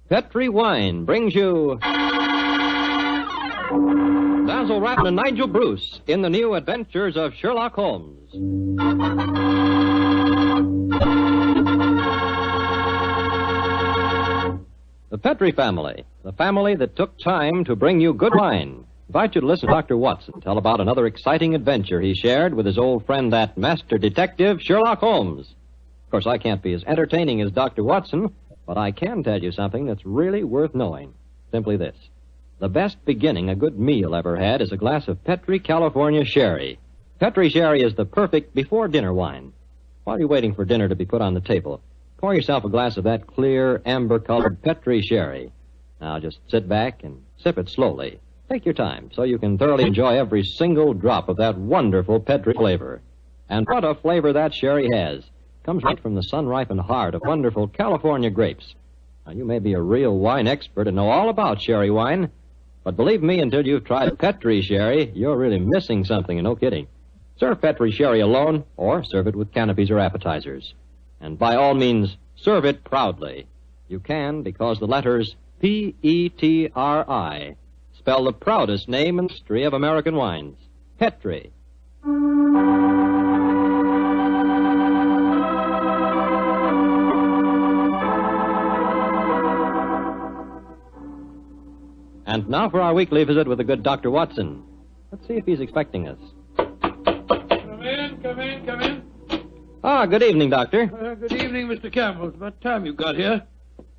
Petri Wine brings you Basil Rathbone and Nigel Bruce in the new adventures of Sherlock Holmes. The Petri family, the family that took time to bring you good wine. I invite you to listen to Dr. Watson tell about another exciting adventure he shared with his old friend, that master detective, Sherlock Holmes. Of course, I can't be as entertaining as Dr. Watson, but I can tell you something that's really worth knowing. Simply this. The best beginning a good meal ever had is a glass of Petri California Sherry. Petri Sherry is the perfect before-dinner wine. While you're waiting for dinner to be put on the table, pour yourself a glass of that clear, amber-colored Petri Sherry. Now, just sit back and sip it slowly. Take your time so you can thoroughly enjoy every single drop of that wonderful Petri flavor. And what a flavor that sherry has. Comes right from the sun-ripened heart of wonderful California grapes. Now, you may be a real wine expert and know all about sherry wine, but believe me, until you've tried Petri Sherry, you're really missing something, and no kidding. Serve Petri Sherry alone, or serve it with canopies or appetizers. And by all means, serve it proudly. You can because the letters P-E-T-R-I spell the proudest name in history of American wines, Petri. And now for our weekly visit with the good Dr. Watson. Let's see if he's expecting us. Come in. Ah, good evening, Doctor. Good evening, Mr. Campbell. It's about time you got here.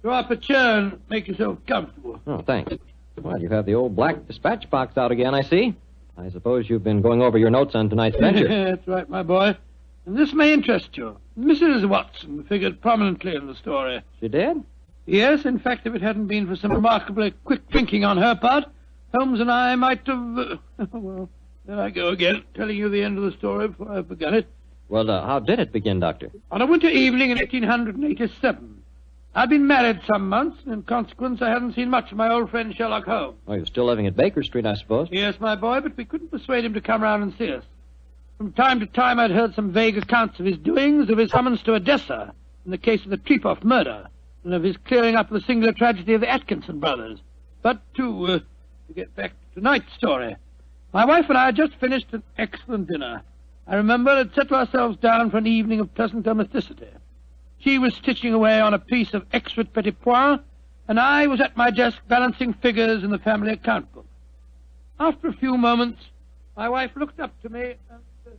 Draw up a chair and make yourself comfortable. Oh, thanks. Well, you have the old black dispatch box out again, I see. I suppose you've been going over your notes on tonight's adventure. That's right, my boy. And this may interest you. Mrs. Watson figured prominently in the story. She did? Yes, in fact, if it hadn't been for some remarkably quick thinking on her part, Holmes and I might have... well, there I go again, telling you the end of the story before I began it. Well, how did it begin, Doctor? On a winter evening in 1887. I'd been married some months, and in consequence I hadn't seen much of my old friend Sherlock Holmes. Oh, you're still living at Baker Street, I suppose? Yes, my boy, but we couldn't persuade him to come round and see us. From time to time I'd heard some vague accounts of his doings, of his summons to Odessa in the case of the Trepoff murder, and of his clearing up the singular tragedy of the Atkinson brothers. But to get back to tonight's story, my wife and I had just finished an excellent dinner. I remember had settled ourselves down for an evening of pleasant domesticity. She was stitching away on a piece of exquisite petit pois, and I was at my desk balancing figures in the family account book. After a few moments, my wife looked up to me and said,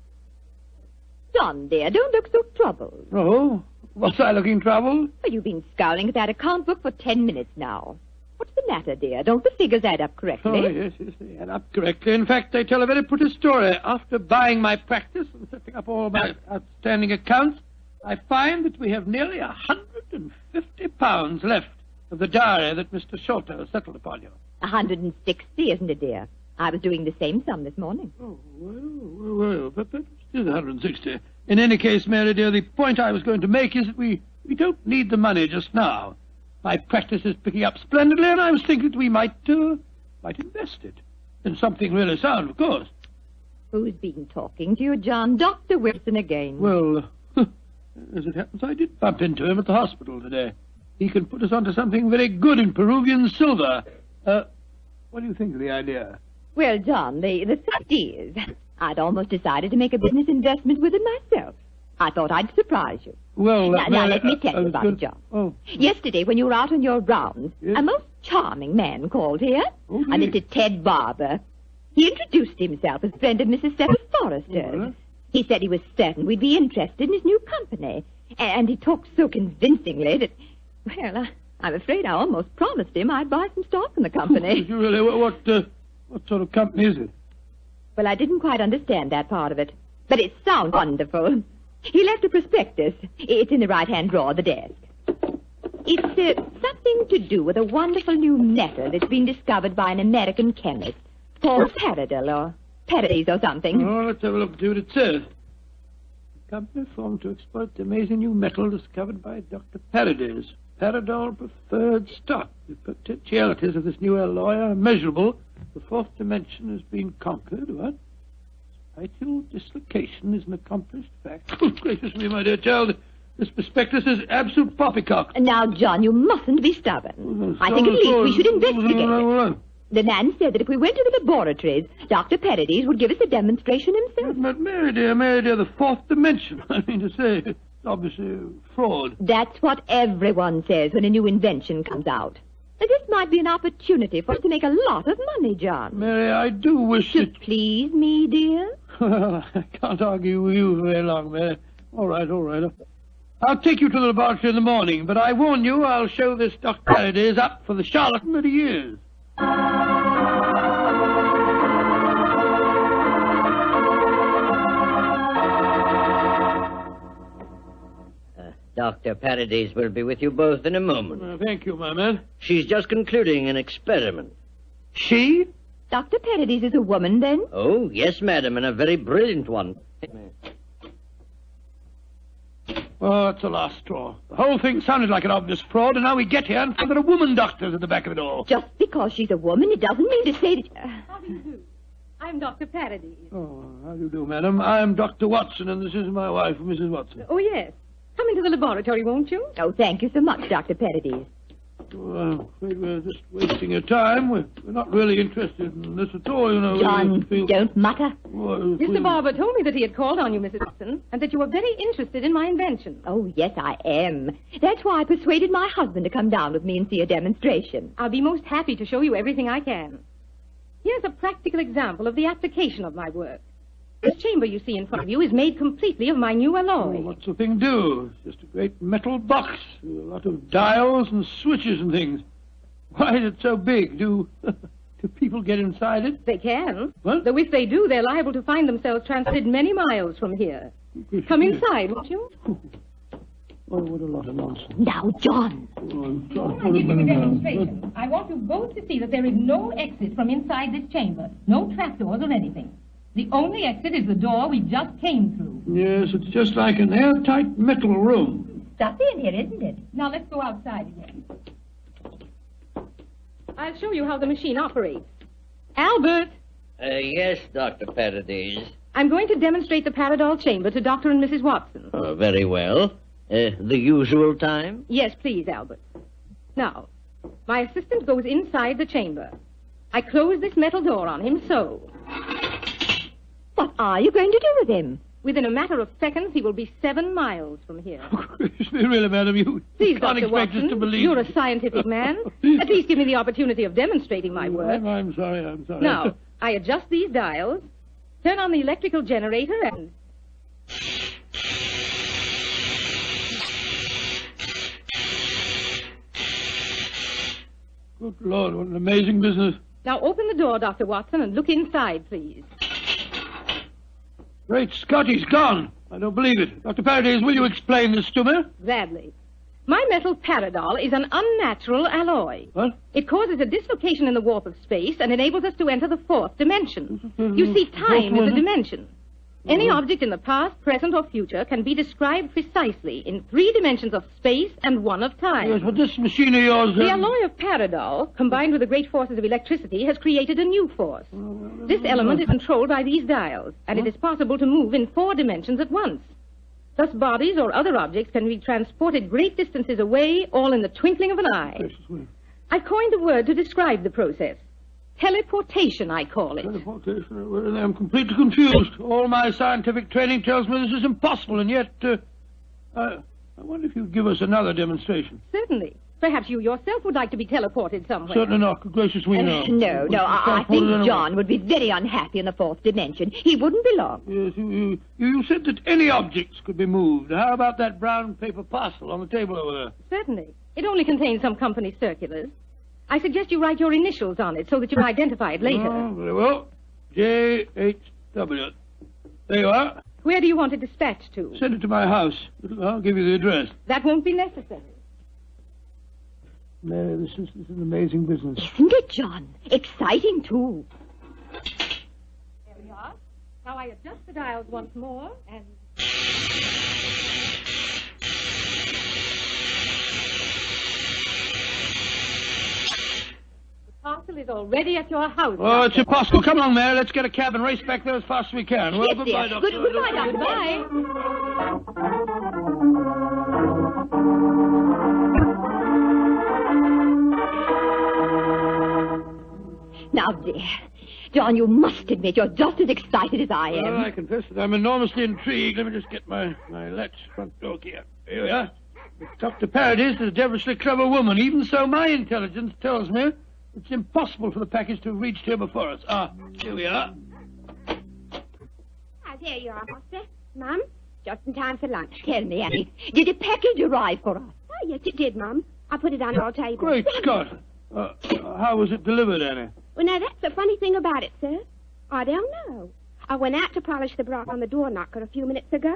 John, dear, don't look so troubled. "Oh, was I looking troubled?" Well, you've been scowling at that account book for 10 minutes now. What's the matter, dear? Don't the figures add up correctly? Oh, yes, they add up correctly. In fact, they tell a very pretty story. After buying my practice and setting up all my outstanding accounts, I find that we have nearly £150 left of the diary that Mr. Sholto settled upon you. 160, isn't it, dear? I was doing the same sum this morning. Oh, well, but still 160. In any case, Mary dear, the point I was going to make is that we don't need the money just now. My practice is picking up splendidly, and I was thinking that we might invest it in something really sound, of course. Who's been talking to you, John? Dr. Wilson again. Well, as it happens, I did bump into him at the hospital today. He can put us onto something very good in Peruvian silver. What do you think of the idea? Well, John, the fact is, I'd almost decided to make a business investment with it myself. I thought I'd surprise you. Well, now let me tell you about it, John. Oh. Yesterday, when you were out on your rounds, yes? a most charming man called here, Oh, a Mr. Ted Barber. He introduced himself as a friend of Mrs. Sarah Forrester's. Oh, he said he was certain we'd be interested in his new company. And he talked so convincingly that, well, I'm afraid I almost promised him I'd buy some stock in the company. You really? What sort of company is it? Well, I didn't quite understand that part of it. But it sounds wonderful. He left a prospectus. It's in the right-hand drawer of the desk. It's something to do with a wonderful new metal that's been discovered by an American chemist called Paradol or Paradise or something. Oh, let's have a look and see what it says. A company formed to exploit the amazing new metal discovered by Dr. Paradise. Paradol preferred stock. The potentialities of this new alloy are immeasurable. The fourth dimension has been conquered. What? Vital dislocation is an accomplished fact. Oh, gracious me, my dear child. This prospectus is absolute poppycock. Now, John, you mustn't be stubborn. I think at least we should investigate it. The man said that if we went to the laboratories, Dr. Paradis would give us a demonstration himself. But Mary dear, the fourth dimension. I mean to say, it's obviously fraud. That's what everyone says when a new invention comes out. This might be an opportunity for us to make a lot of money, John. Mary, I do wish to please me, dear. Well, I can't argue with you very long, Mary. All right. I'll take you to the laboratory in the morning, but I warn you, I'll show this Dr. Paradis up for the charlatan that he is. Dr. Paradis will be with you both in a moment. Thank you, my man. She's just concluding an experiment. She? Dr. Paradis is a woman, then? Oh, yes, madam, and a very brilliant one. Oh, that's the last straw. The whole thing sounded like an obvious fraud, and now we get here and find that a woman doctor's at the back of it all. Just because she's a woman, it doesn't mean to say that... How do you do? I'm Dr. Paradis. Oh, how do you do, madam? I'm Dr. Watson, and this is my wife, Mrs. Watson. Oh, yes. Come into the laboratory, won't you? Oh, thank you so much, Dr. Paradis. Well, I'm afraid we're just wasting your time. We're not really interested in this at all, you know. John, don't mutter. Mr. Barber told me that he had called on you, Mrs. Watson, and that you were very interested in my invention. Oh, yes, I am. That's why I persuaded my husband to come down with me and see a demonstration. I'll be most happy to show you everything I can. Here's a practical example of the application of my work. This chamber you see in front of you is made completely of my new alloy. Oh, what's the thing do? It's just a great metal box with a lot of dials and switches and things. Why is it so big? Do people get inside it? They can. What? Though if they do, they're liable to find themselves transported many miles from here. Come inside, won't you? Oh, what a lot of nonsense. Now, John. Before I give you the demonstration, I want you both to see that there is no exit from inside this chamber. No trapdoors or anything. The only exit is the door we just came through. Yes, it's just like an airtight metal room. Stuffy in here, isn't it? Now let's go outside again. I'll show you how the machine operates. Albert! Yes, Dr. Paradis. I'm going to demonstrate the Paradol chamber to Dr. and Mrs. Watson. Oh, very well. The usual time? Yes, please, Albert. Now, my assistant goes inside the chamber. I close this metal door on him, so... What are you going to do with him? Within a matter of seconds, he will be 7 miles from here. Oh, gracious me, really, madam, you Please, can't Dr. expect Watson, us to believe... You're a scientific man. At least give me the opportunity of demonstrating my work. I'm sorry. Now, I adjust these dials, turn on the electrical generator, and... Good Lord, what an amazing business. Now open the door, Dr. Watson, and look inside, please. Great Scott, he's gone. I don't believe it. Dr. Paradis, will you explain this to me? Gladly. My metal Paradol is an unnatural alloy. What? It causes a dislocation in the warp of space and enables us to enter the fourth dimension. You see, time is a dimension. Any object in the past, present, or future can be described precisely in 3 dimensions of space and 1 of time. Yes, but this machine of yours... The alloy of Paradol, combined with the great forces of electricity, has created a new force. This element is controlled by these dials, and it is possible to move in 4 dimensions at once. Thus, bodies or other objects can be transported great distances away, all in the twinkling of an eye. I've coined a word to describe the process. Teleportation, I call it. Teleportation? Well, I'm completely confused. All my scientific training tells me this is impossible, and yet, I wonder if you'd give us another demonstration. Certainly. Perhaps you yourself would like to be teleported somewhere. Certainly not. Gracious me, no. No, I think John would be very unhappy in the 4th dimension. He wouldn't belong. Yes, you said that any objects could be moved. How about that brown paper parcel on the table over there? Certainly. It only contains some company circulars. I suggest you write your initials on it so that you can identify it later. Oh, very well. J.H.W. There you are. Where do you want it dispatched to? Send it to my house. I'll give you the address. That won't be necessary. Mary, this is an amazing business. Isn't it, John? Exciting, too. There we are. Now I adjust the dials once more, and... The parcel is already at your house. Oh, it's impossible. Come along, Mary. Let's get a cab and race back there as fast as we can. Well, Yes, goodbye, dear. Doctor. Goodbye, Doctor. Goodbye. Now, dear, John, you must admit you're just as excited as I am. Well, I confess that I'm enormously intrigued. Let me just get my latch front door key up. Here we are. Dr. Paradis is a devilishly clever woman. Even so, my intelligence tells me it's impossible for the package to have reached here before us. Ah, here we are. Ah, there you are, Master. Mum, just in time for lunch. Tell me, Annie, did the package arrive for us? Oh, yes, it did, Mum. I put it on our table. Great Scott. How was it delivered, Annie? Well, now, that's the funny thing about it, sir. I don't know. I went out to polish the broth on the door knocker a few minutes ago,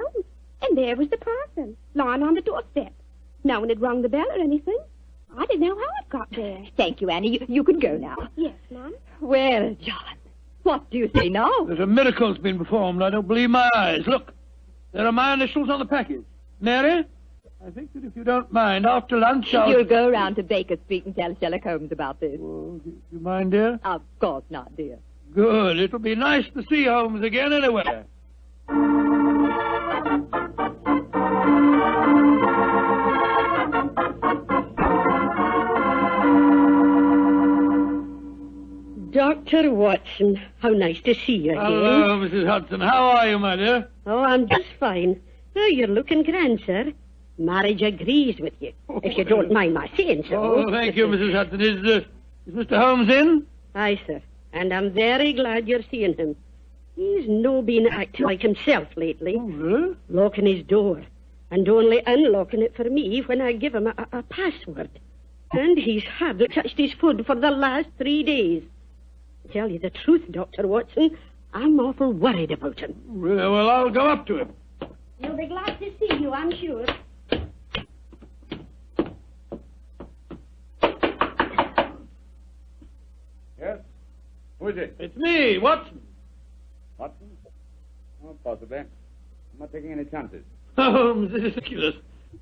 and there was the parcel, lying on the doorstep. No one had rung the bell or anything. I didn't know how it got there. Thank you, Annie. You can go now. Yes, Mum. Well, John, what do you say now? There's a miracle's been performed. I don't believe my eyes. Look, there are my initials on the package. Mary, I think that if you don't mind, after lunch You'll go round to Baker Street and tell Sherlock Holmes about this. Oh, do you mind, dear? Of course not, dear. Good. It'll be nice to see Holmes again anyway. Dr. Watson, how nice to see you again. Hello, Mrs. Hudson. How are you, my dear? Oh, I'm just fine. Oh, you're looking grand, sir. Marriage agrees with you, if you don't mind my saying so. Oh, thank you, Mrs. Hudson. Is Mr. Holmes in? Aye, sir. And I'm very glad you're seeing him. He's no been acting like himself lately. Oh, really? Locking his door and only unlocking it for me when I give him a password. And he's hardly touched his food for the last 3 days. To tell you the truth, Dr. Watson, I'm awful worried about him. Really? Well, I'll go up to him. He'll be glad to see you, I'm sure. Yes? Who is it? It's me, Watson. Watson? Oh, possibly. I'm not taking any chances. Holmes, this is ridiculous.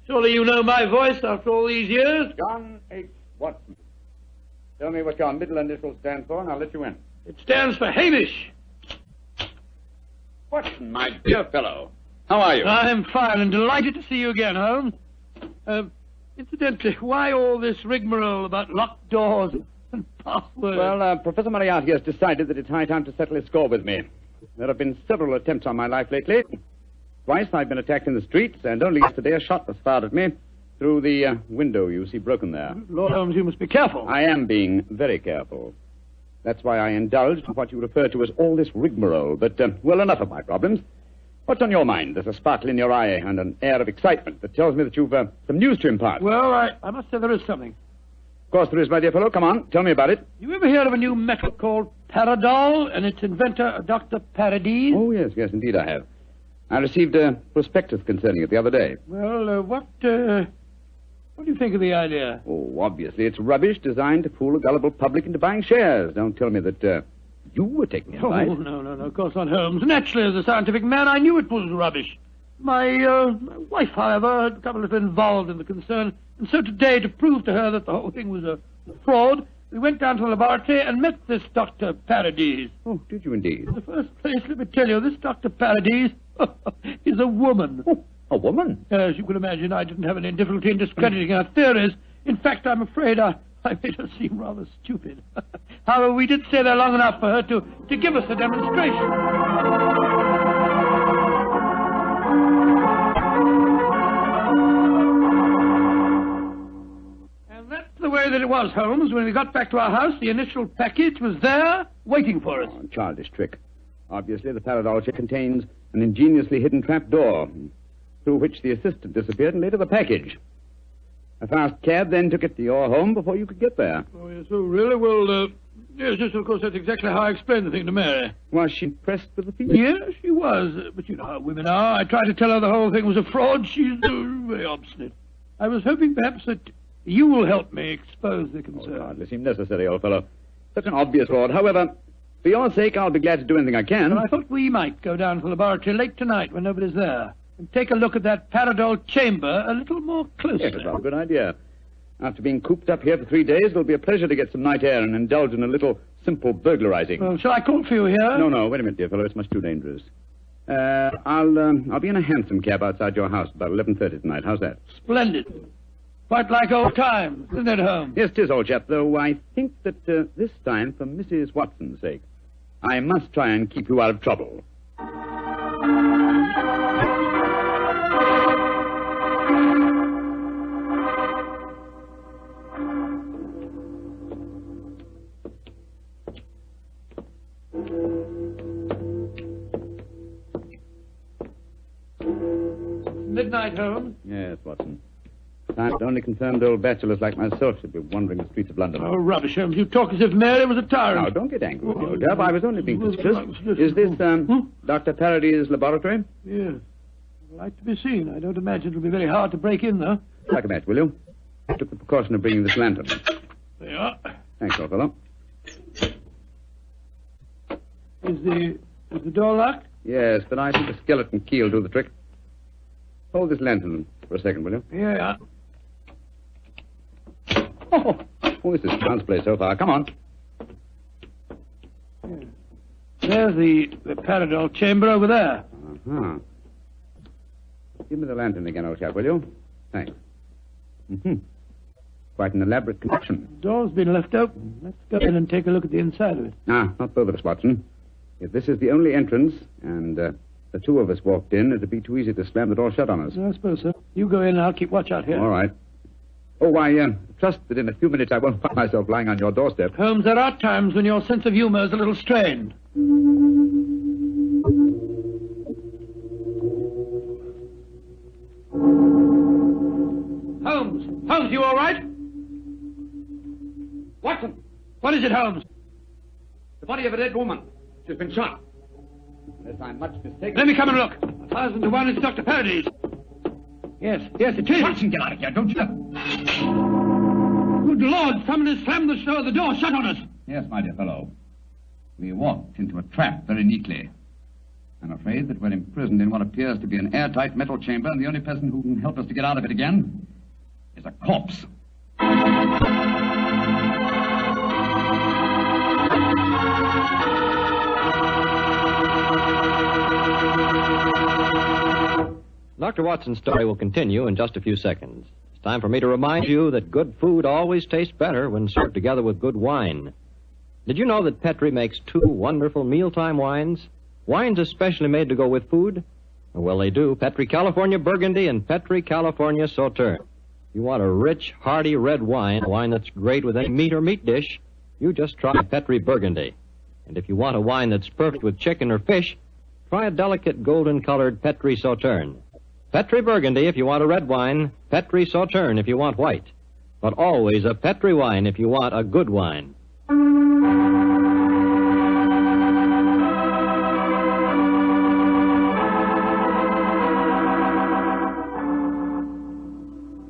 Surely you know my voice after all these years? John H. Watson. Tell me what your middle initial stands for, and I'll let you in. It stands for Hamish. Watson, my dear fellow. How are you? I'm fine and delighted to see you again, Holmes. Incidentally, why all this rigmarole about locked doors and passwords? Well, Professor Moriarty has decided that it's high time to settle his score with me. There have been several attempts on my life lately. Twice I've been attacked in the streets, and only yesterday a shot was fired at me through the window you see broken there. Lord Holmes, you must be careful. I am being very careful. That's why I indulged in what you refer to as all this rigmarole. But, well, enough of my problems. What's on your mind? There's a sparkle in your eye and an air of excitement that tells me that you've some news to impart. Well, I must say there is something. Of course there is, my dear fellow. Come on, tell me about it. You ever hear of a new metal called Paradol and its inventor, Dr. Paradis? Oh, yes, indeed I have. I received a prospectus concerning it the other day. Well, what do you think of the idea? Oh, obviously it's rubbish designed to fool a gullible public into buying shares. Don't tell me that you were taking advice. Oh, no, of course not, Holmes. Naturally, as a scientific man, I knew it was rubbish. My wife, however, had become a little involved in the concern, and so today, to prove to her that the whole thing was a fraud, we went down to the laboratory and met this Dr. Paradis. Oh, did you indeed? In the first place, let me tell you, this Dr. Paradis is a woman. Oh, a woman? As you can imagine, I didn't have any difficulty in discrediting her theories. In fact, I'm afraid I made her seem rather stupid. However, we did stay there long enough for her to give us a demonstration. And that's the way that it was, Holmes. When we got back to our house, the initial package was there, waiting for us. Oh, childish trick. Obviously, the Paradol chip contains an ingeniously hidden trap door, through which the assistant disappeared and later the package. A fast cab then took it to your home before you could get there. Oh, yes, oh, really? Well, yes, of course, that's exactly how I explained the thing to Mary. Was she impressed with the feat? Yes, she was. But you know how women are. I tried to tell her the whole thing was a fraud. She's very obstinate. I was hoping perhaps that you will help me expose the concern. Oh, hardly seemed necessary, old fellow. Such an obvious fraud. However, for your sake, I'll be glad to do anything I can. But I thought we might go down to the laboratory late tonight when nobody's there and take a look at that Paradol chamber a little more closely. Yes, that's a good idea. After being cooped up here for 3 days, it'll be a pleasure to get some night air and indulge in a little simple burglarizing. Well, shall I call for you here? No, wait a minute, dear fellow. It's much too dangerous. I'll be in a hansom cab outside your house about 11:30 tonight. How's that? Splendid. Quite like old times, isn't it, Holmes? Yes, 'tis, old chap, though I think that this time, for Mrs. Watson's sake, I must try and keep you out of trouble. Midnight, Holmes. Yes, Watson. Time only confirmed old bachelors like myself should be wandering the streets of London. Oh, rubbish, Holmes. You talk as if Mary was a tyrant. Now, don't get angry with me, old chap. I was only being suspicious. Is this, Dr. Paradol's laboratory? Yes. I'd like to be seen. I don't imagine it'll be very hard to break in, though. Strike a match, will you? I took the precaution of bringing this lantern. There you are. Thanks, old fellow. Is the door locked? Yes, but I think the skeleton key will do the trick. Hold this lantern for a second, will you? Here you are. Oh, this is child's play so far. Come on. There's the Paradol chamber over there. Uh-huh. Give me the lantern again, old chap, will you? Thanks. Mm-hmm. Quite an elaborate connection. The door's been left open. Let's go in and take a look at the inside of it. Not both of us, Watson. If this is the only entrance, and the two of us walked in, it'd be too easy to slam the door shut on us. I suppose so. You go in and I'll keep watch out here. All right. Oh, I trust that in a few minutes I won't find myself lying on your doorstep. Holmes, there are times when your sense of humor is a little strained. Holmes, you all right? Watson! What is it, Holmes? The body of a dead woman. She's been shot. Unless I'm much mistaken... Let me come and look. 1,000 to 1 is Dr. Paradol's. Yes, it is. Watson, get out of here, don't you? Good Lord, someone has slammed the door shut on us. Yes, my dear fellow. We walked into a trap very neatly. I'm afraid that we're imprisoned in what appears to be an airtight metal chamber, and the only person who can help us to get out of it again is a corpse. Dr. Watson's story will continue in just a few seconds. It's time for me to remind you that good food always tastes better when served together with good wine. Did you know that Petri makes 2 wonderful mealtime wines? Wines especially made to go with food? Well, they do. Petri California Burgundy and Petri California Sauterne. You want a rich, hearty red wine, a wine that's great with any meat or meat dish, you just try Petri Burgundy. And if you want a wine that's perfect with chicken or fish, try a delicate golden-colored Petri Sauterne. Petri Burgundy if you want a red wine, Petri Sauterne if you want white. But always a Petri wine if you want a good wine.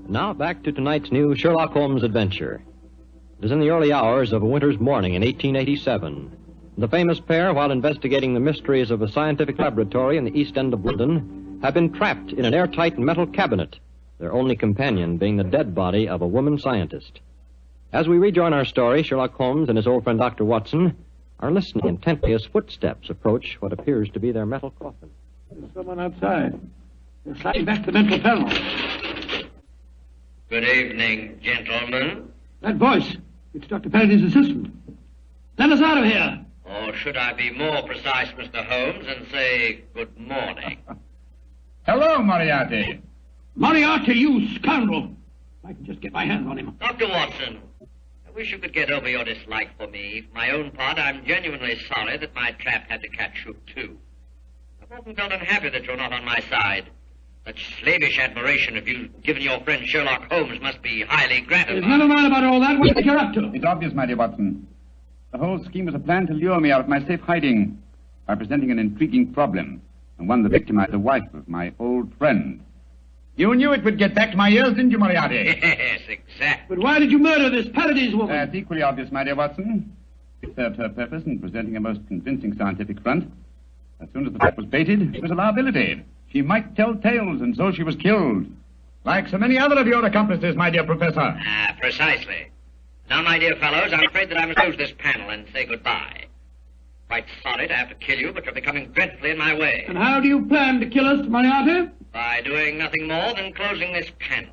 Now back to tonight's new Sherlock Holmes adventure. It is in the early hours of a winter's morning in 1887. The famous pair, while investigating the mysteries of a scientific laboratory in the East End of London, have been trapped in an airtight metal cabinet, their only companion being the dead body of a woman scientist. As we rejoin our story, Sherlock Holmes and his old friend Dr. Watson are listening intently as footsteps approach what appears to be their metal coffin. There's someone outside. They're sliding back the mental panel. Good evening, gentlemen. That voice, it's Dr. Paradol's assistant. Let us out of here. Or should I be more precise, Mr. Holmes, and say good morning? Hello, Moriarty. Moriarty, you scoundrel. I can just get my hands on him. Dr. Watson, I wish you could get over your dislike for me. For my own part, I'm genuinely sorry that my trap had to catch you, too. I've often felt unhappy that you're not on my side. Such slavish admiration of you given your friend Sherlock Holmes must be highly gratifying. Never mind about all that. What do you think you're up to? It's obvious, my dear Watson. The whole scheme was a plan to lure me out of my safe hiding by presenting an intriguing problem, and one the victim the wife of my old friend. You knew it would get back to my ears, didn't you, Moriarty? Yes, exactly. But why did you murder this Paradol's woman? That's equally obvious, my dear Watson. It served her purpose in presenting a most convincing scientific front. As soon as the trap was baited, it was a liability. She might tell tales, and so she was killed. Like so many other of your accomplices, my dear Professor. Precisely. Now, my dear fellows, I'm afraid that I must close this panel and say goodbye. quite sorry to have to kill you, but you're becoming dreadfully in my way. And how do you plan to kill us, Moriarty? By doing nothing more than closing this panel.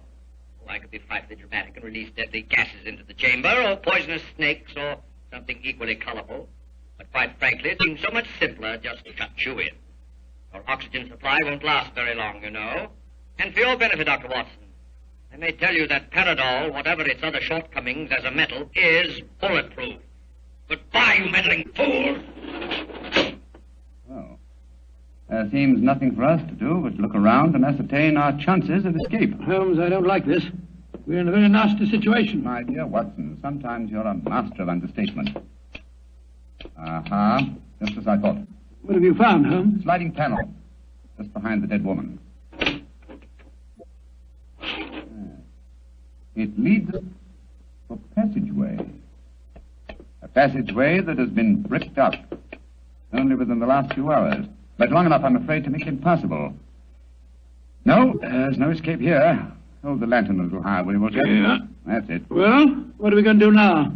Oh, I could be frightfully dramatic and release deadly gases into the chamber, or poisonous snakes, or something equally colorful. But quite frankly, it seems so much simpler just to shut you in. Your oxygen supply won't last very long, you know. And for your benefit, Dr. Watson, I may tell you that Paradol, whatever its other shortcomings as a metal, is bulletproof. Goodbye, you meddling fools! Well, there seems nothing for us to do but look around and ascertain our chances of escape. Holmes, I don't like this. We're in a very nasty situation. My dear Watson, sometimes you're a master of understatement. Aha, just as I thought. What have you found, Holmes? Sliding panel, just behind the dead woman. It leads us to a passageway. A passageway that has been bricked up only within the last few hours. But long enough, I'm afraid, to make it impossible. No, there's no escape here. Hold the lantern a little higher, will you, Walter? Yeah. That's it. Well, what are we going to do now?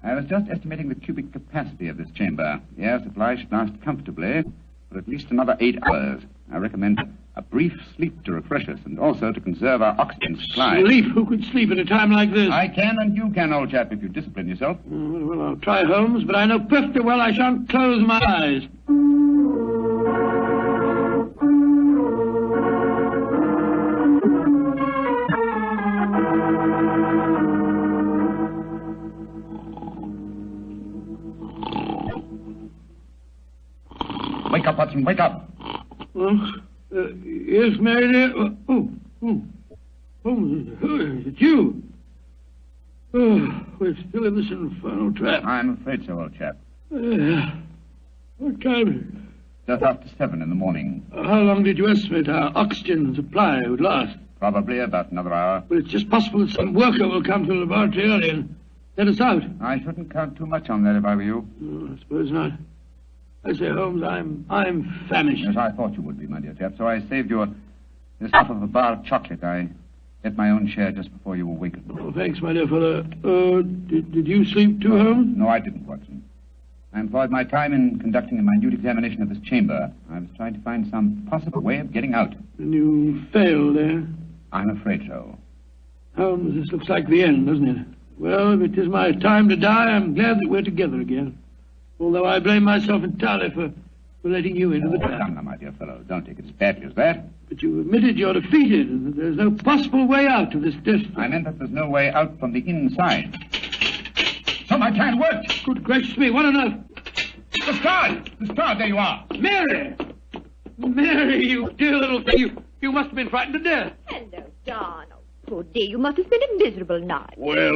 I was just estimating the cubic capacity of this chamber. The air supply should last comfortably for at least another 8 hours. I recommend a brief sleep to refresh us and also to conserve our oxygen supply. Sleep? Who could sleep at a time like this? I can and you can, old chap, if you discipline yourself. Well, I'll try, Holmes, but I know perfectly well I shan't close my eyes. Wake up, Watson, wake up. Yes, Mary dear. Is it you? Oh, we're still in this infernal trap. I'm afraid so, old chap. What time is it? Just after 7 in the morning. How long did you estimate our oxygen supply would last? Probably about another hour. Well, it's just possible that some worker will come to the laboratory early and let us out. I shouldn't count too much on that if I were you. I suppose not. I say, Holmes, I'm famished. Yes, I thought you would be, my dear chap, so I saved you this half of a bar of chocolate. I ate my own share just before you awakened. Oh, thanks, my dear fellow. Did you sleep too, Holmes? No, I didn't, Watson. I employed my time in conducting a minute examination of this chamber. I was trying to find some possible way of getting out. And you failed there? I'm afraid so. Holmes, this looks like the end, doesn't it? Well, if it is my time to die, I'm glad that we're together again. Although I blame myself entirely for letting you into the trap. Come now, my dear fellow. Don't take it as badly as that. But you admitted you're defeated and that there's no possible way out of this destiny. I meant that there's no way out from the inside. So my plan worked. Good gracious me, what on earth? The star, there you are. Mary! Mary, you dear little thing. You must have been frightened to death. Hello, Donald. Poor dear, you must have spent a miserable night. Well.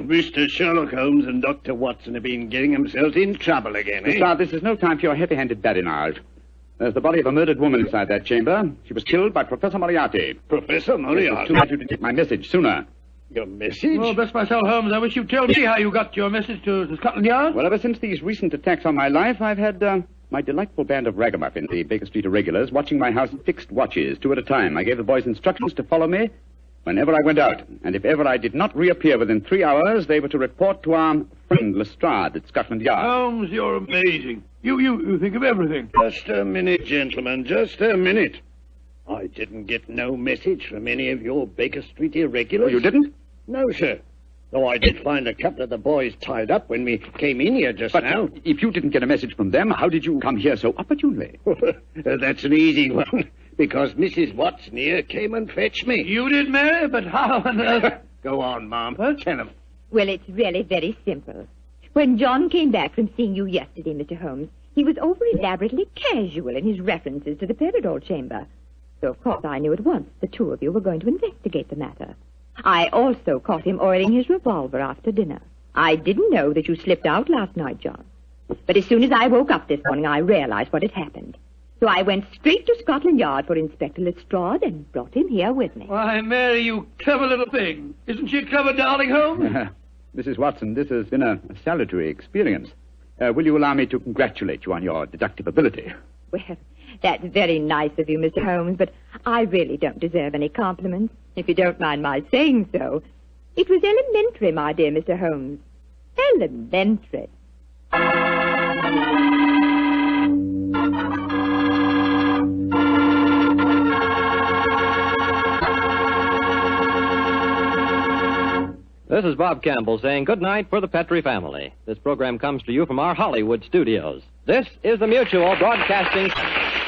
Mr. Sherlock Holmes and Dr. Watson have been getting themselves in trouble again, eh? Sir, this is no time for your heavy-handed badinage. There's the body of a murdered woman inside that chamber. She was killed by Professor Moriarty. Professor Moriarty? It's too late to get my message sooner. Your message? Oh, bless my soul, Holmes. I wish you'd tell me how you got your message to Scotland Yard. Well, ever since these recent attacks on my life, I've had my delightful band of ragamuffins, the Baker Street Irregulars, watching my house in fixed watches, 2 at a time. I gave the boys instructions to follow me whenever I went out. And if ever I did not reappear within 3 hours, they were to report to our friend Lestrade at Scotland Yard. Holmes, you're amazing. You think of everything. Just a minute, gentlemen, just a minute. I didn't get no message from any of your Baker Street Irregulars. Oh, you didn't? No, sir. Though I did find a couple of the boys tied up when we came in here just now. But if you didn't get a message from them, how did you come here so opportunely? That's an easy one, because Mrs. Watson here came and fetched me. You did, Mary, but how on earth? Go on, Mom. Tell him. Well, it's really very simple. When John came back from seeing you yesterday, Mr. Holmes, he was over-elaborately casual in his references to the Paradol chamber. So, of course, I knew at once the two of you were going to investigate the matter. I also caught him oiling his revolver after dinner. I didn't know that you slipped out last night, John. But as soon as I woke up this morning, I realized what had happened. So I went straight to Scotland Yard for Inspector Lestrade and brought him here with me. Why, Mary, you clever little thing. Isn't she a clever darling, Holmes? Mrs. Watson, this has been a salutary experience. Will you allow me to congratulate you on your deductive ability? Well, that's very nice of you, Mr. Holmes, but I really don't deserve any compliments, if you don't mind my saying so. It was elementary, my dear Mr. Holmes. Elementary. This is Bob Campbell saying good night for the Petrie family. This program comes to you from our Hollywood studios. This is the Mutual Broadcasting Center.